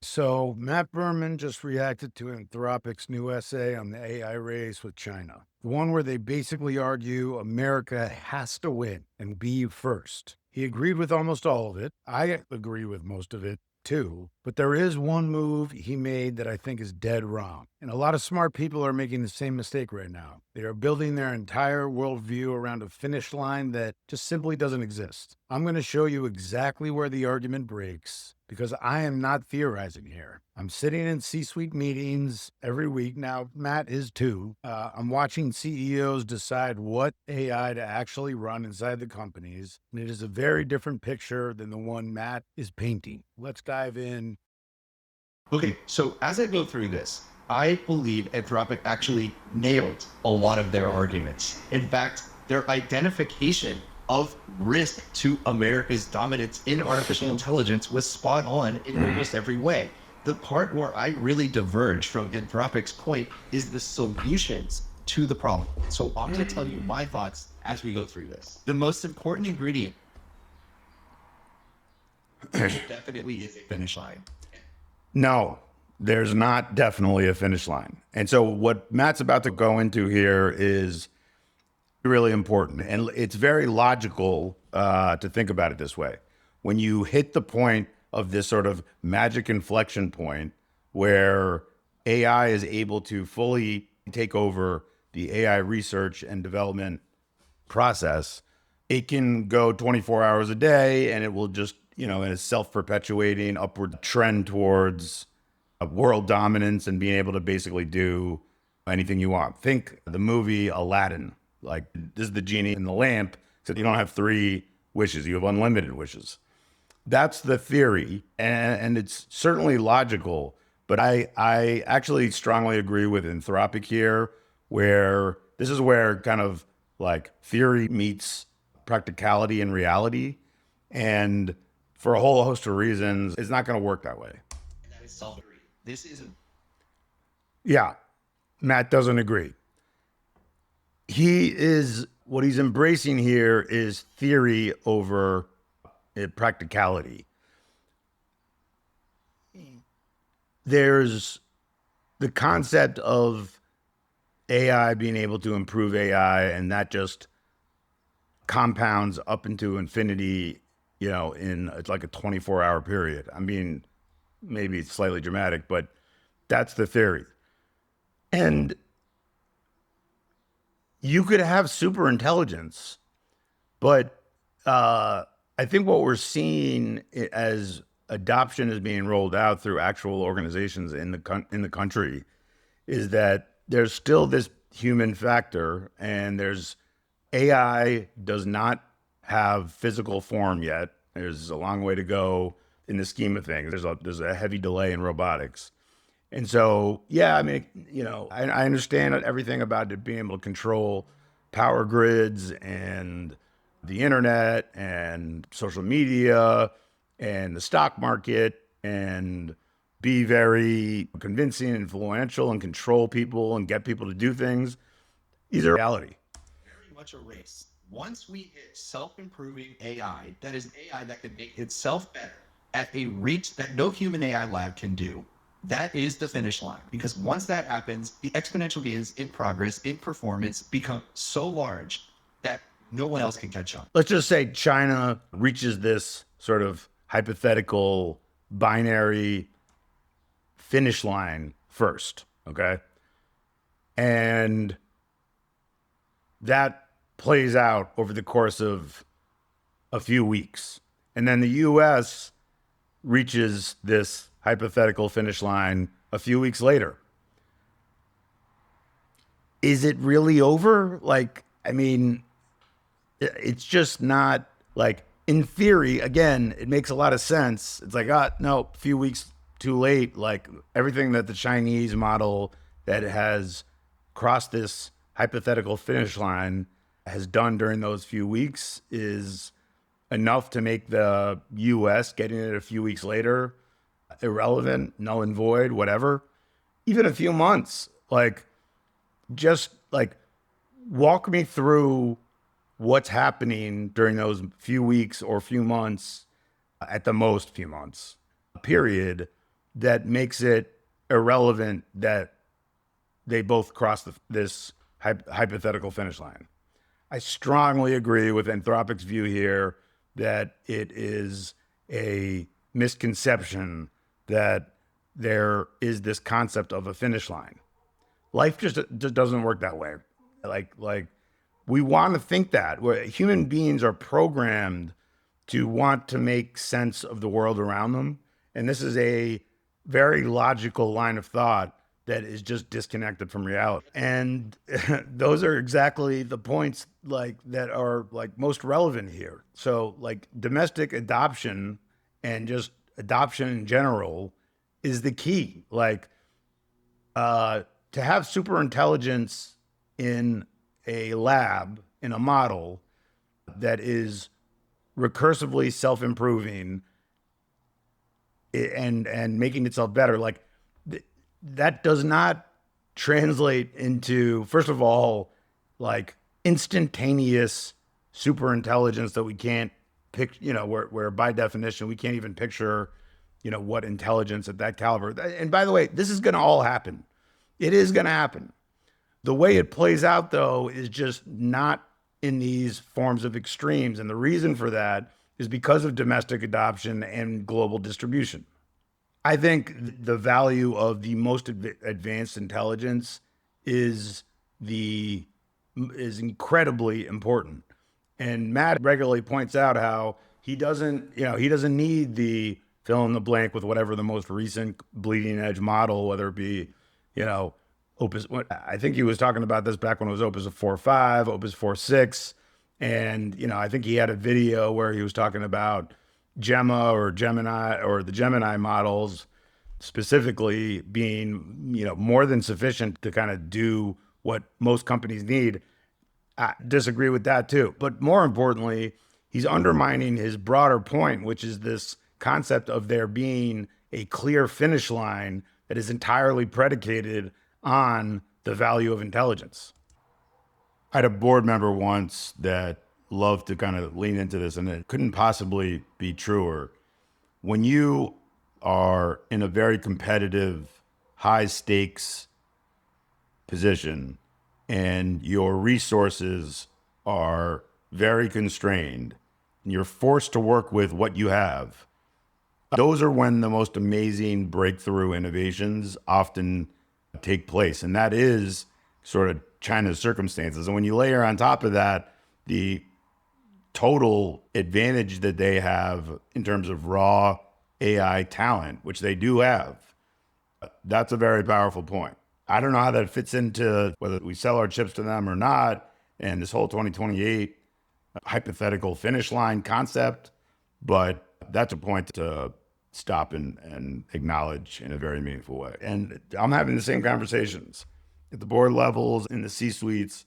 So, Matt Berman just reacted to Anthropic's new essay on the AI race with China. The one where they basically argue America has to win and be first. He agreed with almost all of it. I agree with most of it too. But there is one move he made that I think is dead wrong. And a lot of smart people are making the same mistake right now. They are building their entire worldview around a finish line that just simply doesn't exist. I'm going to show you exactly where the argument breaks because I am not theorizing here. I'm sitting in C suite meetings every week. Now, Matt is too. I'm watching CEOs decide what AI to actually run inside the companies. And it is a very different picture than the one Matt is painting. Let's dive in. Okay, so as I go through this, I believe Anthropic actually nailed a lot of their arguments. In fact, their identification of risk to America's dominance in artificial intelligence was spot on in almost every way. The part where I really diverge from Anthropic's point is the solutions to the problem. So I'm going to tell you my thoughts as we go through this. The most important ingredient definitely is a finish line. No, there's not definitely a finish line. And so, what Matt's about to go into here is really important. And it's very logical to think about it this way. When you hit the point of this sort of magic inflection point where AI is able to fully take over the AI research and development process, it can go 24 hours a day and it will just, in a self perpetuating upward trend towards world dominance and being able to basically do anything you want. Think the movie Aladdin. Like, this is the genie in the lamp, except you don't have three wishes, you have unlimited wishes. That's the theory, and it's certainly logical. But I actually strongly agree with Anthropic here, where this is where kind of like theory meets practicality and reality. And for a whole host of reasons, it's not going to work that way. That is self-agree. This isn't. Yeah, Matt doesn't agree. What he's embracing here is theory over practicality. There's the concept of AI being able to improve AI, and that just compounds up into infinity, in it's like a 24-hour period. I mean, maybe it's slightly dramatic, but that's the theory. And you could have super intelligence, but I think what we're seeing as adoption is being rolled out through actual organizations in the country is that there's still this human factor, and there's AI does not have physical form yet. There's a long way to go in the scheme of things. There's a heavy delay in robotics. And so, yeah, I mean, I understand everything about it being able to control power grids and the internet and social media and the stock market and be very convincing, influential, and control people and get people to do things. These are reality. Very much a race. Once we hit self-improving AI, that is AI that can make itself better at a rate that no human AI lab can do, that is the finish line. Because once that happens, the exponential gains in progress, in performance become so large that no one else can catch up. Let's just say China reaches this sort of hypothetical binary finish line first, okay? And that plays out over the course of a few weeks. And then the US reaches this hypothetical finish line a few weeks later. Is it really over? Like, I mean, it's just not like, in theory, again, it makes a lot of sense. It's like, no, a few weeks too late. Like, everything that the Chinese model that has crossed this hypothetical finish line has done during those few weeks is enough to make the US getting it a few weeks later irrelevant, null and void, whatever. Even a few months. Like, just like walk me through what's happening during those few weeks or few months, at the most few months, period, that makes it irrelevant that they both cross this hypothetical finish line. I strongly agree with Anthropic's view here that it is a misconception that there is this concept of a finish line. Life just doesn't work that way. Like we want to think that human beings are programmed to want to make sense of the world around them. And this is a very logical line of thought that is just disconnected from reality. And those are exactly the points that are most relevant here. So domestic adoption and just adoption in general is the key. To have superintelligence in a lab, in a model that is recursively self-improving and making itself better, that does not translate into, first of all, instantaneous superintelligence that we can't pick, where by definition we can't even picture, what intelligence at that caliber. And by the way, this is going to all happen. It is going to happen. The way it plays out, though, is just not in these forms of extremes. And the reason for that is because of domestic adoption and global distribution. I think the value of the most advanced intelligence is incredibly important. And Matt regularly points out how he doesn't need the fill in the blank with whatever the most recent bleeding edge model, whether it be, Opus. I think he was talking about this back when it was Opus 4.5, Opus 4.6. And, I think he had a video where he was talking about Gemma or Gemini or the Gemini models specifically being, more than sufficient to kind of do what most companies need. I disagree with that too. But more importantly, he's undermining his broader point, which is this concept of there being a clear finish line that is entirely predicated on the value of intelligence. I had a board member once that loved to kind of lean into this, and it couldn't possibly be truer. When you are in a very competitive, high stakes position and your resources are very constrained and you're forced to work with what you have, those are when the most amazing breakthrough innovations often take place. And that is sort of China's circumstances. And when you layer on top of that the total advantage that they have in terms of raw AI talent, which they do have, that's a very powerful point. I don't know how that fits into whether we sell our chips to them or not, and this whole 2028 hypothetical finish line concept, but that's a point to stop and acknowledge in a very meaningful way. And I'm having the same conversations at the board levels, in the C-suites,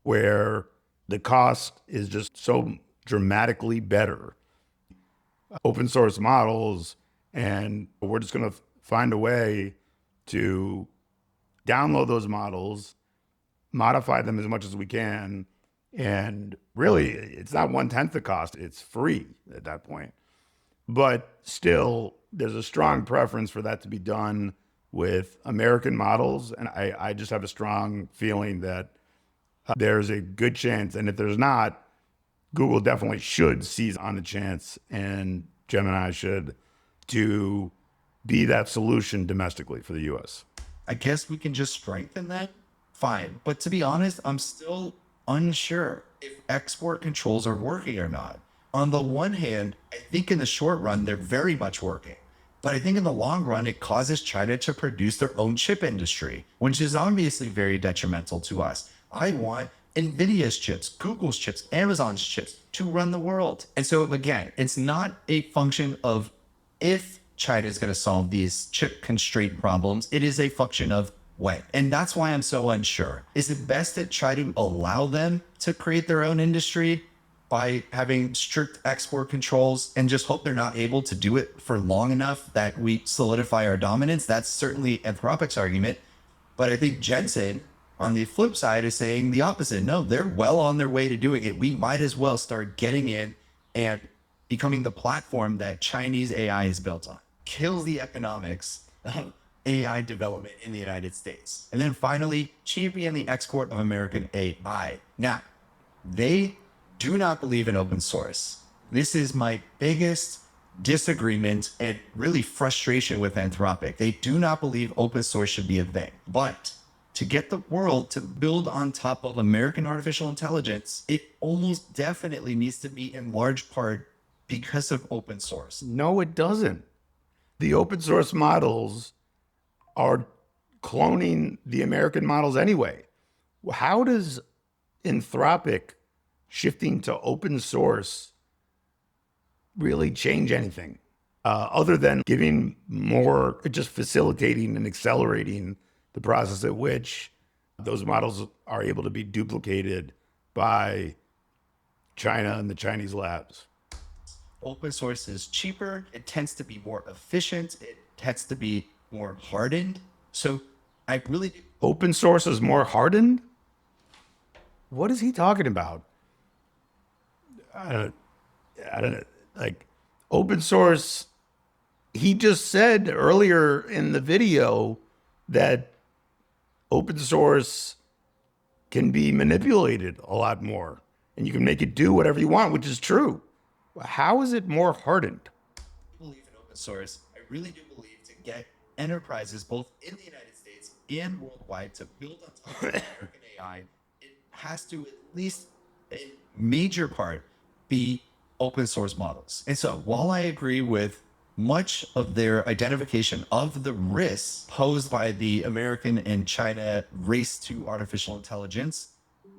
where the cost is just so dramatically better. Open source models, and we're just going to find a way to download those models, modify them as much as we can, and really, it's not 1/10 the cost. It's free at that point. But still, there's a strong preference for that to be done with American models. And I just have a strong feeling that there's a good chance. And if there's not, Google definitely should seize on the chance, and Gemini should, to be that solution domestically for the US. I guess we can just strengthen that. Fine. But to be honest, I'm still unsure if export controls are working or not. On the one hand, I think in the short run, they're very much working. But I think in the long run, it causes China to produce their own chip industry, which is obviously very detrimental to us. I want NVIDIA's chips, Google's chips, Amazon's chips to run the world. And so again, it's not a function of if China is going to solve these chip constraint problems. It is a function of when. And that's why I'm so unsure. Is it best to try to allow them to create their own industry by having strict export controls and just hope they're not able to do it for long enough that we solidify our dominance? That's certainly Anthropic's argument. But I think Jensen, on the flip side, is saying the opposite. No, they're well on their way to doing it. We might as well start getting in and becoming the platform that Chinese AI is built on. kills the economics of AI development in the United States. And then finally, champion the export of American AI. Now, they do not believe in open source. This is my biggest disagreement and really frustration with Anthropic. They do not believe open source should be a thing. But to get the world to build on top of American artificial intelligence, it almost definitely needs to be in large part because of open source. No, it doesn't. The open source models are cloning the American models anyway. How does Anthropic shifting to open source really change anything other than giving more, just facilitating and accelerating the process at which those models are able to be duplicated by China and the Chinese labs? Open source is cheaper. It tends to be more efficient. It tends to be more hardened. So I really do. Open source is more hardened? What is he talking about? I don't like open source. He just said earlier in the video that open source can be manipulated a lot more and you can make it do whatever you want, which is true. How is it more hardened? I believe in open source. I really do believe to get enterprises both in the United States and worldwide to build on top of American AI, it has to at least a major part be open source models. And so while I agree with much of their identification of the risks posed by the American and China race to artificial intelligence,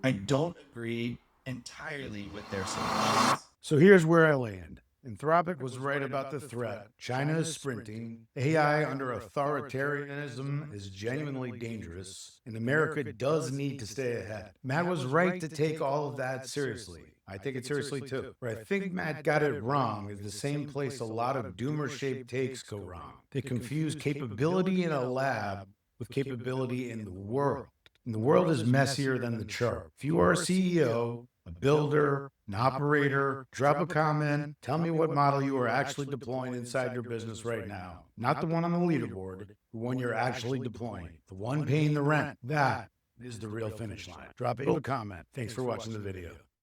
I don't agree entirely with their solutions. So here's where I land. Anthropic was right about the threat. China is sprinting. AI under authoritarianism is genuinely dangerous, and America does need to stay ahead. Matt was right to take all of that seriously. I take it seriously too. Where I think Matt got it wrong is the same place a lot of doomer-shaped takes go wrong. They confuse capability in a lab with capability in the world. And the world is messier than the chart. If you are a CEO, a builder, an operator, drop a comment. Tell me what model you are actually deploying inside your business right now. Not the one on the leaderboard, the one you're actually deploying, the one paying the rent. That is the real finish line. Drop a comment. Thanks for watching the video.